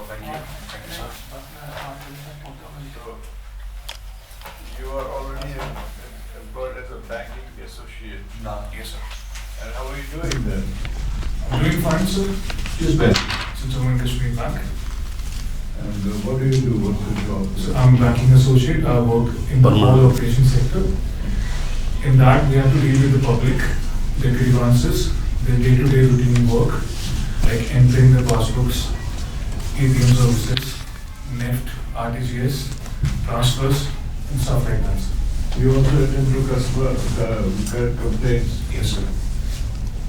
Thank you. Thank you, sir. So, you are already employed as a banking associate. Yes, sir. And how are you doing then? I'm doing fine, sir. Just better. Since I'm in Kashmir Bank. And what do you do? What's your job? So I'm a banking associate. I work in the whole operations sector. In that, we have to deal with the public, their grievances, their day-to-day routine work, like entering the passbooks, ATM services, NEFT, RTGS, transfers, and stuff like that. You also attend to customer complaints. Yes, sir.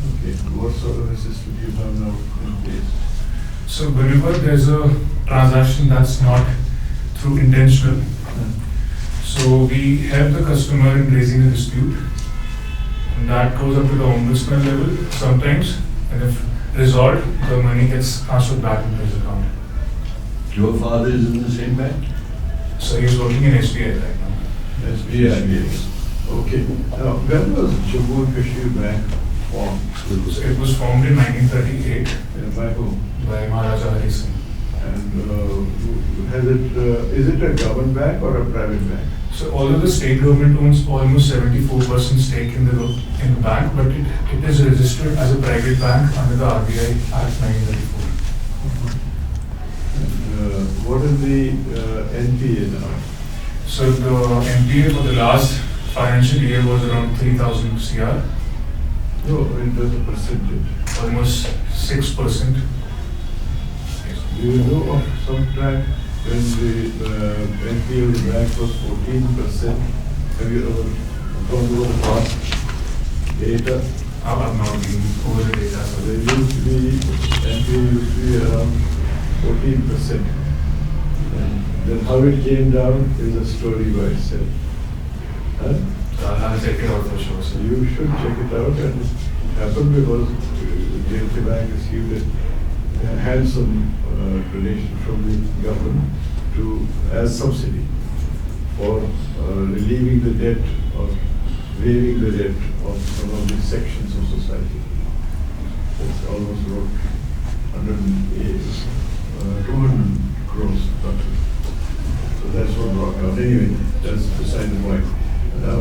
Okay. What sort of a system do you have now in place? So whenever there's a transaction that's not through intentional, so we help the customer in raising a dispute, and that goes up to the ombudsman level sometimes, and if resolved, the money gets transferred back into his account. Your father is in the same bank? So he's working in SBI right now. SBI. Yes. Okay. Now, when was Jammu and Kashmir Bank formed? So it was formed in 1938 By whom? by Maharaja Hari Singh. And is it a government bank or a private bank? So although the state government owns almost 74% stake in the bank, but it is registered as a private bank under the RBI Act 1934. What is the NPA now? So the NPA for the last financial year was around 3,000 CR, No, it was a percentage. almost 6%. Do you know of some time when the NPA of the bank was 14%? Have you ever gone over the past data? I've not been over the data. So There used to be, NPA used to be around 14%. And then how it came down is a story by itself. Huh? I'll check it out for sure. So So you should check it out, and it happened because JKPSC Bank received a handsome donation from the government as subsidy for relieving the debt or waiving the debt of some of these sections of society. It's almost about 200 crores roughly. So that's what brought out. Anyway, that's beside the point. Now,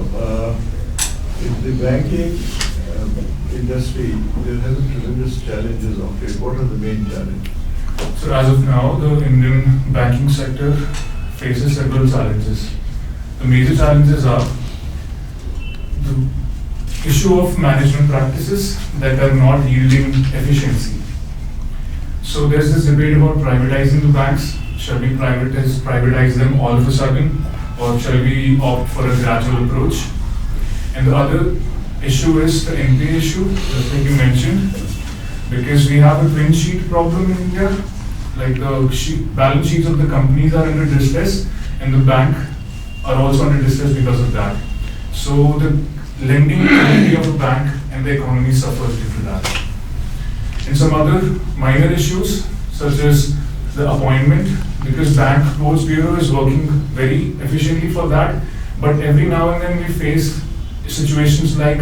in the banking industry, there has been tremendous challenges of it. What are the main challenges? So as of now, the Indian banking sector faces several challenges. The major challenges are the issue of management practices that are not yielding efficiency. So there's this debate about privatizing the banks. Shall we privatize them all of a sudden, or shall we opt for a gradual approach? And the other issue is the NPA issue, just like you mentioned, because we have a twin sheet problem in India. Like the balance sheets of the companies are under distress, and the bank are also under distress because of that. So the lending ability of the bank and the economy suffers due to that. And some other minor issues, such as the appointment, because Bank Boards Bureau is working very efficiently for that, but every now and then we face situations like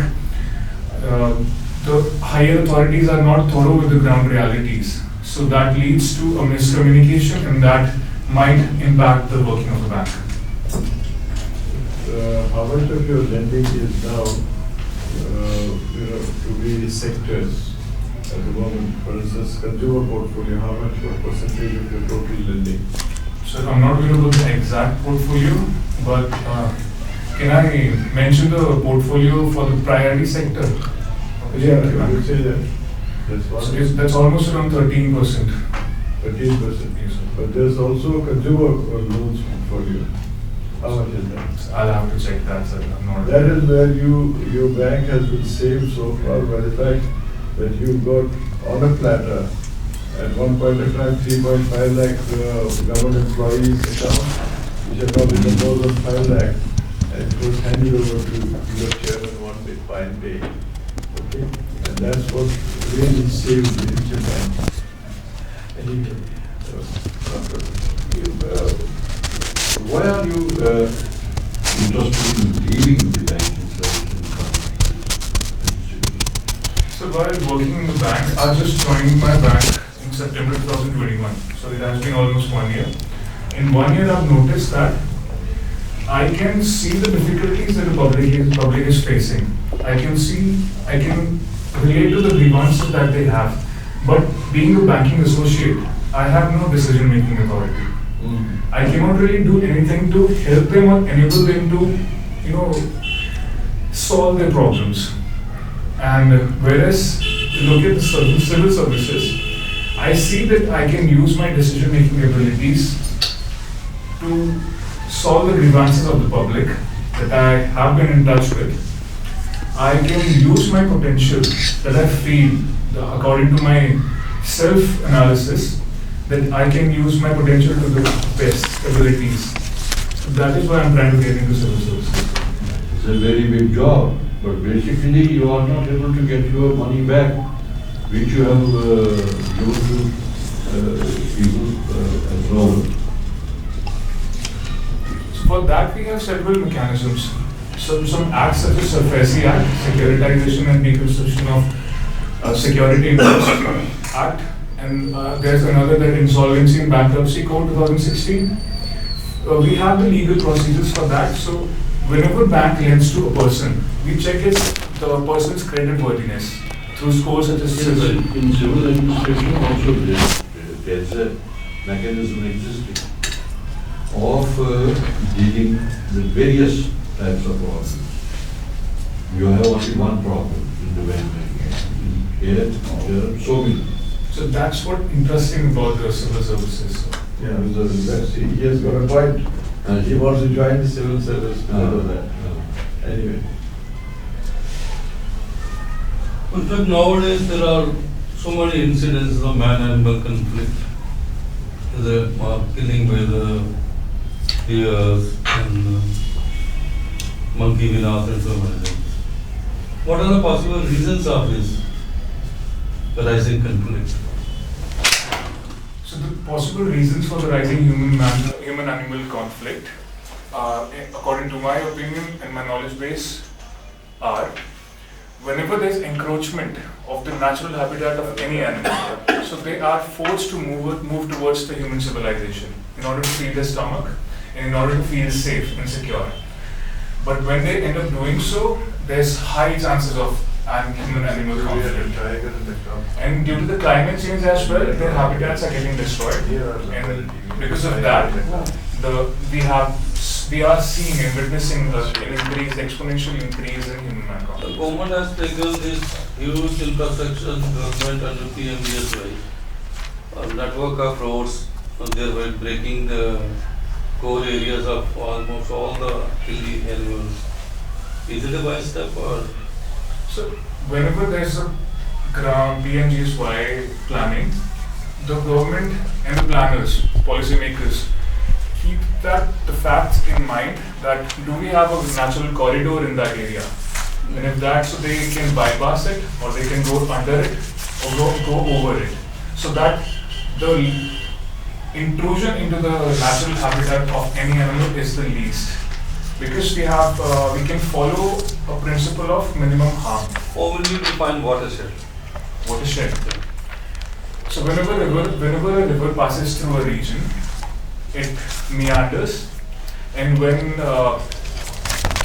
the higher authorities are not thorough with the ground realities. So that leads to a miscommunication, and that might impact the working of the bank. How much of your lending is now, to various sectors at the moment? For instance, consumer portfolio, what percentage of your total lending? So I'm not going to put the exact portfolio, but can I mention the portfolio for the priority sector? Yeah, I would say that. That's one. So that's almost around 13%. 13%. Yes, sir. But there's also consumer loans portfolio. How much is that? I'll have to check that, sir. I'm not. That is where your bank has been saved so far by the fact that you got on a platter at one point in time 3.5 lakh government employees account, which have now been more than 5 lakh, and it was handed over to your chairman one fine day. Okay, and that's what really saved the Indian bank. Anyway, Why are you interested in leaving the banking service? So while working in the bank, I just joined my bank in September 2021. So it has been almost 1 year. In 1 year, I've noticed that I can see the difficulties that the public is facing. I can relate to the grievances that they have. But being a banking associate, I have no decision-making authority. I cannot really do anything to help them or enable them to, solve their problems. And whereas, to look at the civil services, I see that I can use my decision-making abilities to solve the grievances of the public that I have been in touch with. I can use my potential that I feel, according to my self-analysis, that I can use my potential to the best abilities. So that is why I'm trying to get into civil services. It's a very big job, but basically you are not able to get your money back, which you have given to people as well. So for that we have several mechanisms. So some acts such as SR Act, Securitization and Reconstruction of Security Interest Act, and there's another, that Insolvency and Bankruptcy Code 2016. We have the legal procedures for that. So whenever bank lends to a person, we check the person's credit worthiness through scores such as Yes, in civil administration also there's a mechanism existing of dealing with various types of problems. You have only one problem in the banking. Here are so many. So that's what interesting about the civil services. Yeah, he has got a point. He wants to join the civil service because of that. Anyway. In fact, nowadays there are so many incidents of man-animal conflict. The killing by the deers and monkey vinas and so many things. What are the possible reasons of this rising conflict? So the possible reasons for the rising human-animal conflict, according to my opinion and my knowledge base, are whenever there is encroachment of the natural habitat of any animal, so they are forced to move towards the human civilization in order to feed their stomach and in order to feel safe and secure. But when they end up doing so, there's high chances of human-animal conflict. And due to the climate change as well, their habitats are getting destroyed. And because of that, we are seeing and witnessing an exponential increase in human mankind. The government has taken this huge infrastructure government under PMGSY, a network of roads, thereby breaking the core areas of almost all the hilly animals. Is it a wise step or? So whenever there's a PMGSY planning, the government and the planners, policymakers, keep the facts in mind that do we have a natural corridor in that area, and if that, so they can bypass it or they can go under it or go over it, so that the intrusion into the natural habitat of any animal is the least, because we can follow a principle of minimum harm. Or will you define watershed? Watershed. So whenever a river passes through a region, it meanders, and when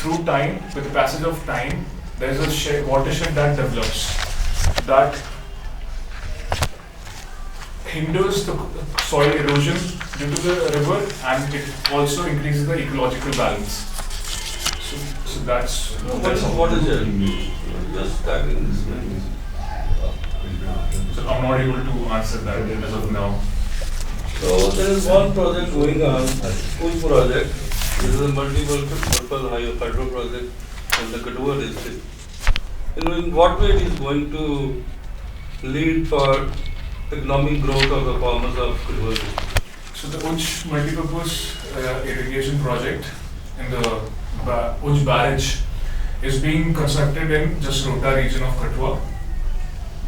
through time, with the passage of time, there is a watershed that develops that hinders the soil erosion due to the river, and it also increases the ecological balance. So that's What is it? Just tackling this thing. So I'm not able to answer that as of now. So there is one project going on, which project? This is a multi-purpose hydro project in the Kathua district. In what way it is going to lead for economic growth of the farmers of Kathua district? So the Uj multipurpose irrigation project in the Uj barrage is being constructed in Jasrota region of Kathua.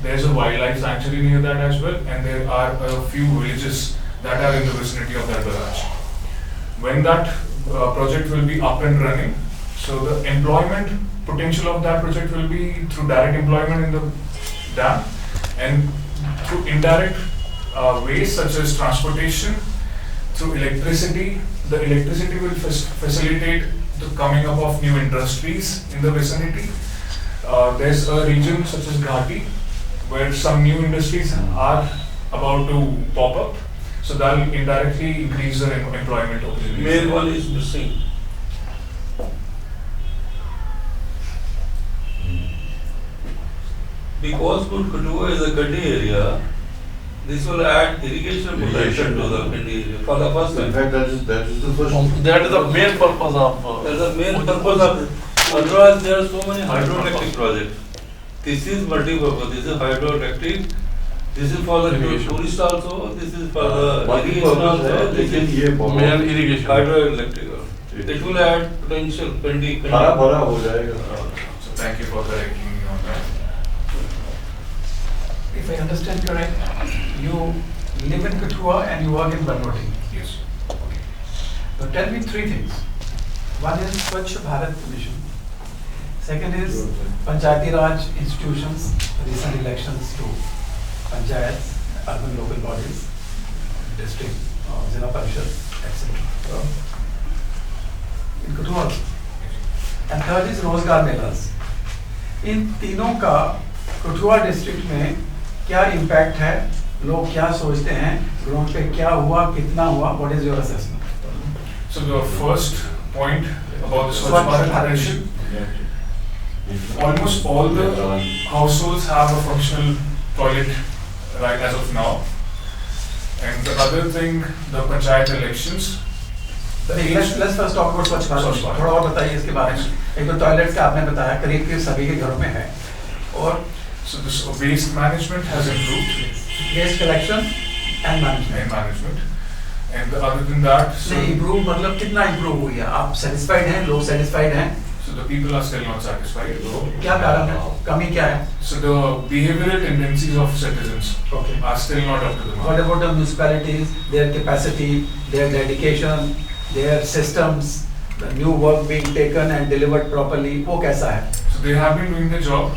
There's a wildlife sanctuary near that as well, and there are a few villages that are in the vicinity of that barrage. When that project will be up and running, so the employment potential of that project will be through direct employment in the dam, and through indirect ways such as transportation, through electricity. The electricity will facilitate the coming up of new industries in the vicinity. There's a region such as Ghati where some new industries are about to pop up. So that will indirectly increase the employment opportunities. Main one is missing. Because Kathua is a Kandi area, this will add irrigation protection to the Kandi area for the first In time. fact, that is the first. That is the main purpose of. That's the main purpose of, otherwise there are so many hydroelectric projects. This is multi-purpose, this is hydroelectric, this is for the tourist also, this is for the irrigation also, this is Main irrigation. hydroelectric. It will add potential Kandi. हरा भरा हो जाएगा. So thank you for correcting me on that. If I understand correct, you live in Kathua and you work in Banoti. Yes. So tell me three things. One is Swachh Bharat Mission. Second is Panchayati Raj institutions, recent elections to panchayats, urban local bodies, district, Zilla Parishad, etc. In Kathua also. And third is Rozgar Melas. इन तीनों का Kathua district में क्या impact है, लोग क्या सोचते हैं, ground पे क्या हुआ, कितना हुआ, what is your assessment? So the first point about the Swachh Bharat mission, almost all the households have a functional toilet right as of now. And the other thing, the panchayat elections. Let's first talk about स्वच्छ भारत. थोड़ा और बताइए इसके बारे में. एक तो toilets का आपने बताया करीब करीब सभी के घरों में है. और So this waste management has improved. Waste collection and management. And other than that, so, नहीं इम्प्रूव मतलब कितना इम्प्रूव हुई है? आप सेटिस्फाइड हैं, लोग सेटिस्फाइड हैं? so the people are still not satisfied. क्या कारण है, कमी क्या है? So the behavioral tendencies of citizens Okay. are still not up to the What mark. about the municipalities, their capacity, their dedication, their systems, the new work being taken and delivered properly, वो कैसा है? So they have been doing their job.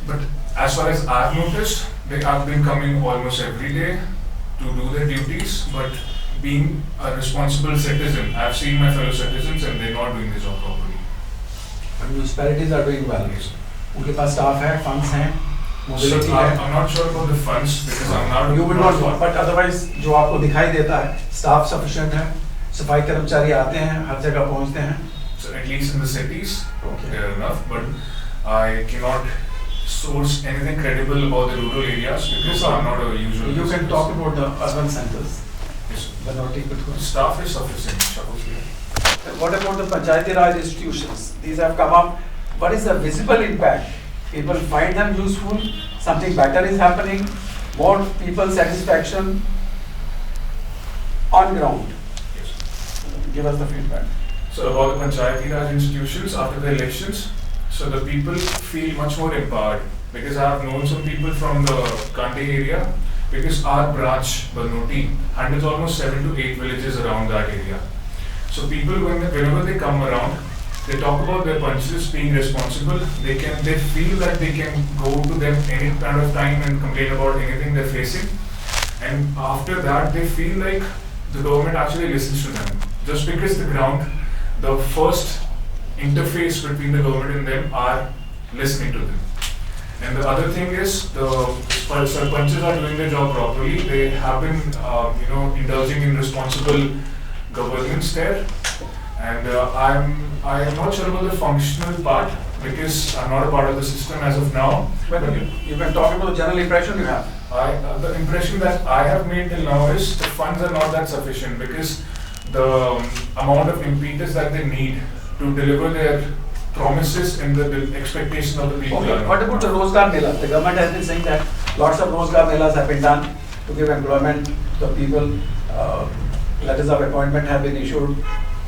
But as far as I've noticed, they have been coming almost every day to do their duties, but being a responsible citizen, I've seen my fellow citizens and they're not doing the job properly. But municipalities are doing well. Yes. उनके पास staff है, funds हैं, So mobility I'm है. not sure about the funds because I'm not. You will not know, but otherwise जो आपको दिखाई देता है, staff sufficient है, सफाई कर्मचारी आते हैं, हर जगह पहुंचते हैं. So at least in the cities, Okay. they're enough, but I cannot source anything credible about the rural areas because I'm not a usual. You can talk about the urban centers. Yes. Banoti, Kathua. Staff is sufficient. Shakul. What about the Panchayati Raj institutions? These have come up. What is the visible impact? People find them useful, something better is happening, more people satisfaction on ground. Yes. Give us the feedback. So about the Panchayati Raj institutions after the elections, so the people feel much more empowered because I have known some people from the Kante area because our branch, Banoti, handles almost 7 to 8 villages around that area. So people whenever they come around, they talk about their punches being responsible. They feel that they can go to them any kind of time and complain about anything they're facing. And after that, they feel like the government actually listens to them. Just because the ground, the first interface between the government and them are listening to them. And the other thing is the sarpanches are doing their job properly. They have been, indulging in responsible governance there. And I am not sure about the functional part because I'm not a part of the system as of now. But you can talk about the general impression you have. The impression that I have made till now is the funds are not that sufficient because the amount of impetus that they need to deliver their promises and the expectation of the people. Okay. are not. What about the Rozgar Melas? The government has been saying that lots of Rozgar Melas have been done to give employment to people. Letters of appointment have been issued.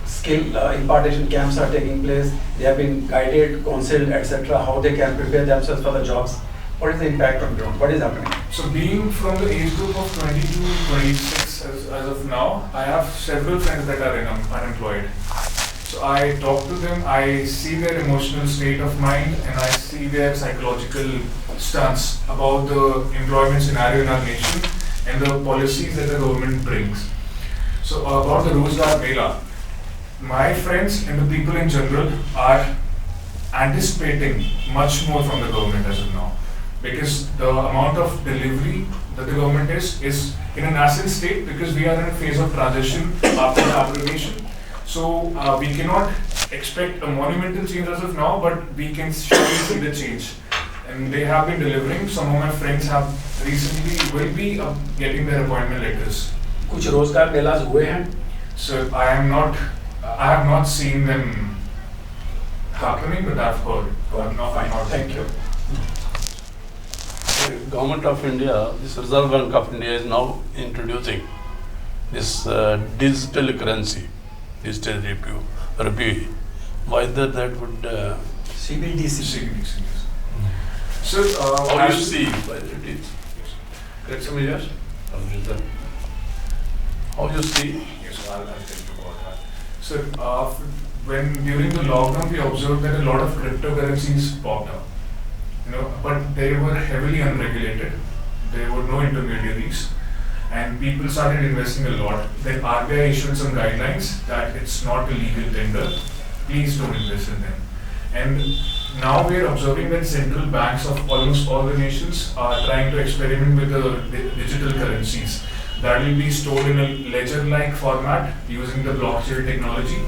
Skill impartation camps are taking place. They have been guided, counseled, etc. How they can prepare themselves for the jobs. What is the impact on ground? What is happening? So being from the age group of 22 to 26 as of now, I have several friends that are unemployed. So I talk to them, I see their emotional state of mind and I see their psychological stance about the employment scenario in our nation and the policies that the government brings. So about the Rozgar Mela, my friends and the people in general are anticipating much more from the government as of now, because the amount of delivery that the government is in a nascent state, because we are in a phase of transition after the abrogation. So we cannot expect a monumental change as of now, but we can surely see the change. And they have been delivering. Some of my friends have recently will be getting their appointment letters. कुछ रोजगार मेलाज हुए हैं? So I have not seen them happening, but I've heard. Thank you. The Government of India, this Reserve Bank of India is now introducing this digital currency, digital rupee. Whether that would CBDC. So how you see whether it is? Correct, some years? How you see? Yes, I'll tell you about that. So when during the lockdown we observed that a lot of cryptocurrencies popped up. But they were heavily unregulated. There were no intermediaries, and people started investing a lot. Then RBI issued some guidelines that it's not a legal tender. Please don't invest in them. And now we are observing that central banks of almost all the nations are trying to experiment with the digital currencies that will be stored in a ledger-like format using the blockchain technology,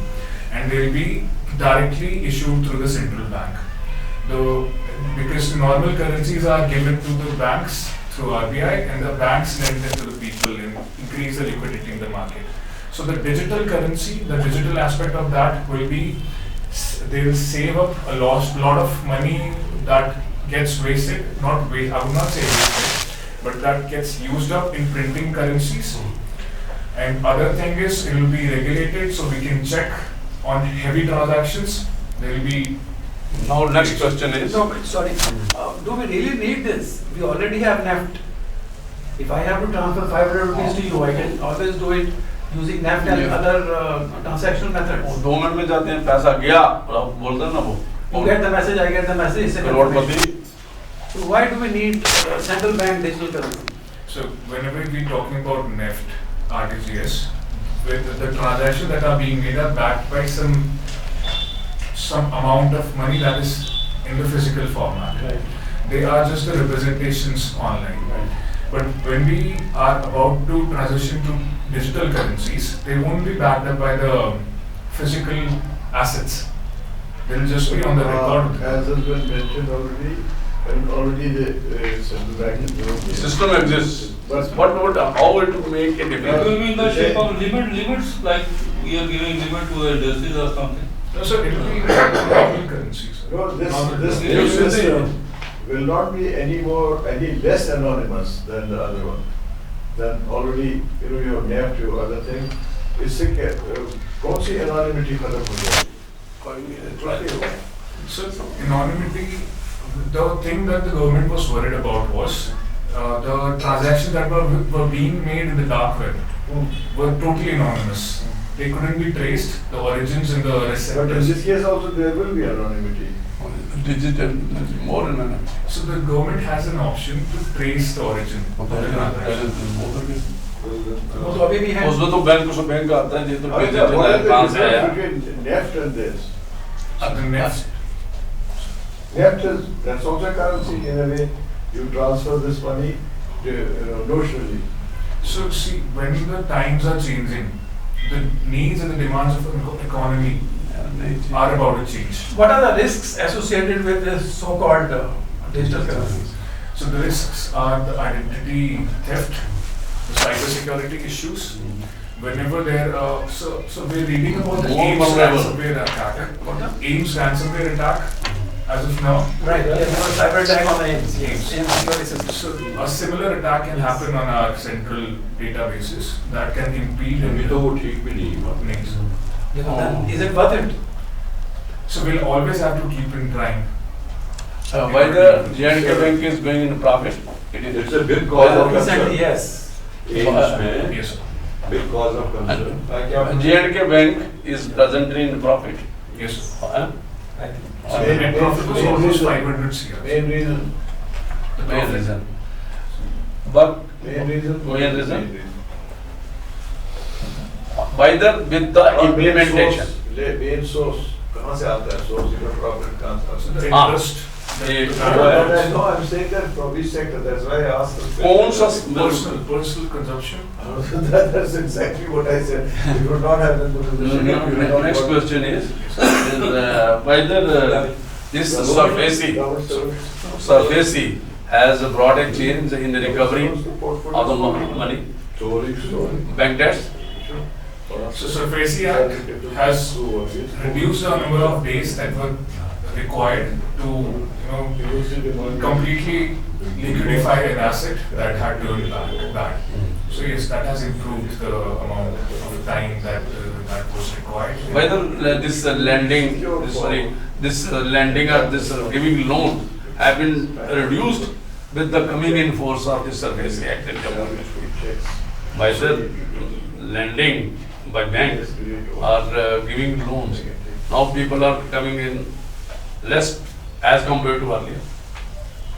and they will be directly issued through the central bank. Because normal currencies are given to the banks through RBI, and the banks lend them to the people and increase the liquidity in the market. So the digital currency, the digital aspect of that will be, they will save up a lot of money that gets wasted, I would not say wasted, but that gets used up in printing currencies. And other thing is, it will be regulated, so we can check on heavy transactions. There will be. Now next question is. No, but sorry. Do we really need this? We already have NEFT. If I have to transfer 500 rupees to you, I can always do it using NEFT and other transactional methods. 2 minute में जाते हैं, पैसा गया, बोलते हैं ना वो. You get the message, I get the message. Crorepati. So why do we need central bank digital currency? So whenever we are talking about NEFT, RTGS, with the transactions that are being made are backed by some amount of money that is in the physical format. Right. They are just the representations online. Right. But when we are about to transition to digital currencies, they won't be backed up by the physical assets. They'll just be on the record. As has been mentioned already, and already the central bank is doing. System exists. But How it will make a It difference? will be in the shape of limits, like we are giving limit to the industries or something. No, sir, it will be normal currencies. no, this This new is system will not be any less anonymous than the other one. Then already, you have NEFT, your other thing. इससे कौन सी anonymity खत्म हो जाएगी? So anonymity, the thing that the government was worried about was the transactions that were being made in the dark web were totally anonymous. They couldn't be traced, the origins and the But in receptors. this case also there will be anonymity. Digital, more than enough. So the government has an option to trace the origin of the transaction. तो अभी भी है. उसमें तो bank आता है, ये तो What is digital है, the कहाँ से आया? difference between NEFT and this? So the next, NEFT that's also a currency in a way. You transfer this money notionally. so see, when the times are changing, the needs and the demands of the economy are about to change. What are the risks associated with this so-called digital currencies? So the risks are the identity theft, the cyber security issues. Whenever there are, so we're reading about the More AIMS vulnerable. ransomware attack. AIMS ransomware attack as of now. Right, there was a cyber attack on the AIMS. Yes. AIMS security system. So a similar attack can happen on our central databases that can impede अभी and तो वो ठीक भी नहीं हुआ. needs. Then is it worth it? So we'll always have to keep in trying. Why the J&K bank is going in profit? It's a big cause of Recently, concern. yes. AIMS में Yes, sir. big cause of concern. J&K bank is presently in profit. Yes, sir. Huh? I think. So the net profit was almost 500 CR. Main reason The Main profit. reason. But Main reason. Main reason? whether with the implementation. Main source, कहाँ से आता है source का profit कहाँ से So आता the है? interest. No, I'm saying that from which sector, that's why I asked the कौन सा question. Personal consumption. That's exactly what I said. If you would not have done the Next question is whether this surface has brought a change in the recovery of the money, bank debts. So Surface Act has reduced the number of days that were required to, completely liquidify an asset that had turned bad. So yes, that has improved the amount of time that was required. Whether this lending, this lending or this giving loan have been reduced with the coming in force of the Surface Act in Jammu. Whether lending by banks or giving loans, now people are coming in less as compared to earlier.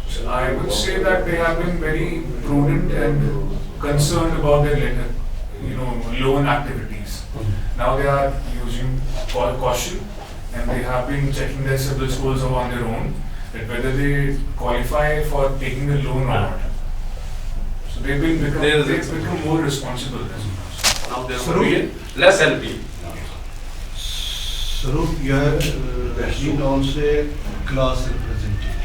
So I would say that they have been very prudent and concerned about their loan activities. Now they are using caution and they have been checking their CIBIL scores on their own, that whether they qualify for taking the loan or not. So they've become more responsible. Now there will be less LP. Saroop, you have been also a class representative.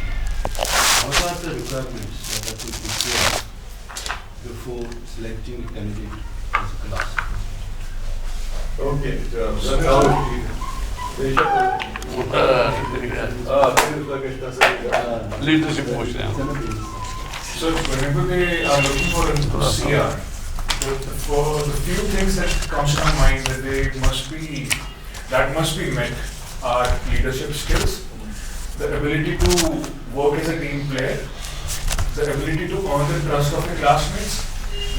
What are the requirements that have to be fulfilled before selecting a candidate as a class Leadership motion. So whenever they are looking for a CR, for the few things that comes to my mind that must be met are leadership skills, the ability to work as a team player, the ability to earn the trust of your classmates,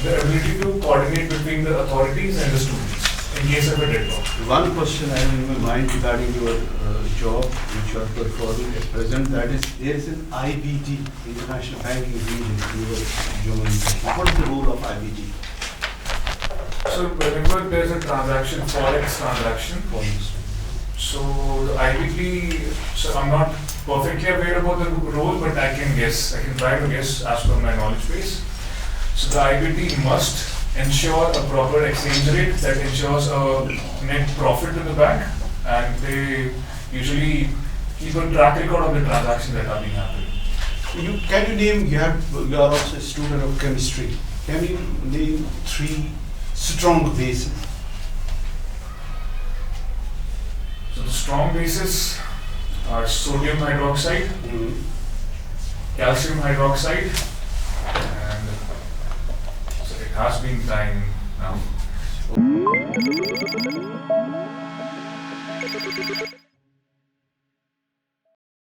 the ability to coordinate between the authorities and the students in case of a deadlock. One question I have in my mind regarding your job which you are performing at present, that is, there is an IBD, International Banking Region, in your Jammu and Kashmir. What is the role of IBD? So whenever there is a transaction, forex transaction, so the IBT, so I'm not perfectly aware about the role, but I can try to guess as per my knowledge base. So the IBT must ensure a proper exchange rate that ensures a net profit to the bank, and they usually keep a track record of the transactions that are being happening. Can you name, you are also a student of chemistry, can you name 3 strong bases? So the strong bases are sodium hydroxide, calcium hydroxide, and so it has been time now.